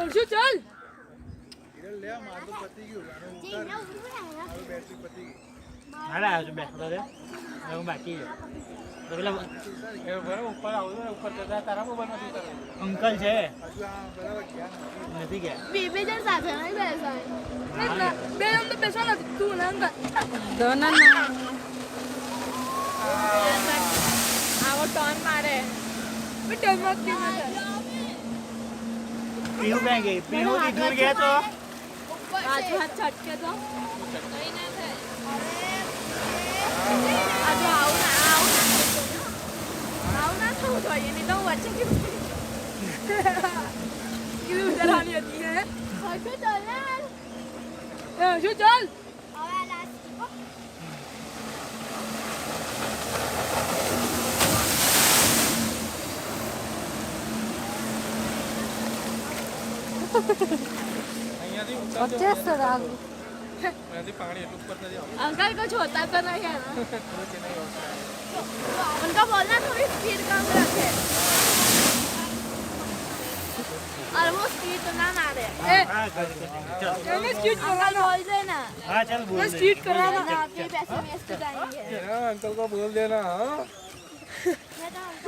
શું ચાલ લે માર તો પતી ગયું મારું બેટરી પતી ગઈ હારા આવજો બેઠો રે હું બાકી તો પેલા એ બરાબર ઉપર આવજો ઉપર જતા તારા મોબાઈલમાં ઉતારો અંકલ છે હજુ આ બરાબર ગયા નથી ગયા બે જણ સાથે નહીં બેસાય બે જણ તો બેસવા નથી તું ને અંકલ દોના ના આવો ટર્ન મારે બે ટર્ન માં કેમ પીહુ ક્યાં ગઈ પીહુ થી દૂર ગયા તો બાજુ હાથ છટકે તો કઈ ના થાય આજો આવ ના થવું જોઈએ નહીં તો હું વચ્ચે કેવું ડરાની હતી ને શું ચાલ શું ચાલ અહીંયાથી પાણી એટલું ઉપર નથી આવતું अंकल कुछ होता तो नहीं है ना उनका बोलना थोड़ी स्पीड कम रखे और वो स्पीड तो ना मारे હા मैंने स्पीड कराना बोल देना હા ચાલ બોલ मैं स्पीड कराना आपके पैसे वेस्ट जाएंगे अंकल को बोल देना हाँ